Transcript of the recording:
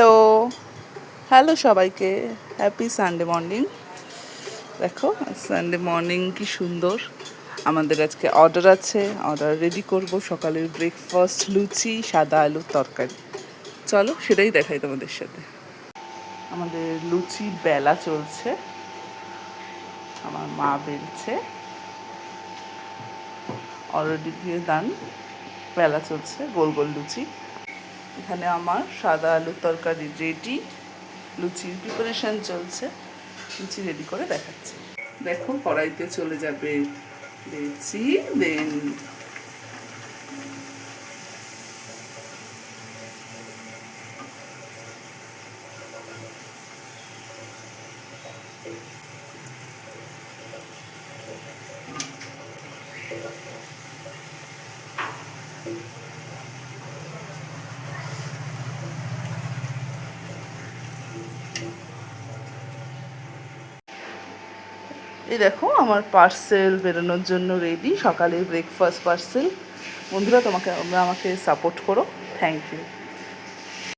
Hello hello সবাইকে, happy Sunday morning. দেখো Sunday morning কি সুন্দর। আমাদের আজকে অর্ডার আছে, অর্ডার রেডি করব। সকালের ব্রেকফাস্ট লুচি, সাদা আলুর তরকারি। চলো সেটাই দেখাই তোমাদের সাথে। আমাদের লুচি বেলা চলছে, আমার মা বেলছে, অলরেডি দিয়ে দান বেলা চলছে গোল গোল লুচি। এখানে আমার সাদা আলুর তরকারি রেডি, লুচির প্রিপারেশান চলছে। লুচি রেডি করে দেখাচ্ছি। দেখো কড়াইতে চলে যাবে লুচি, দেন এই দেখো আমার পার্সেল বেরোনোর জন্য রেডি, সকালের ব্রেকফাস্ট পার্সেল। বন্ধুরা আমাকে সাপোর্ট করো, থ্যাংক ইউ।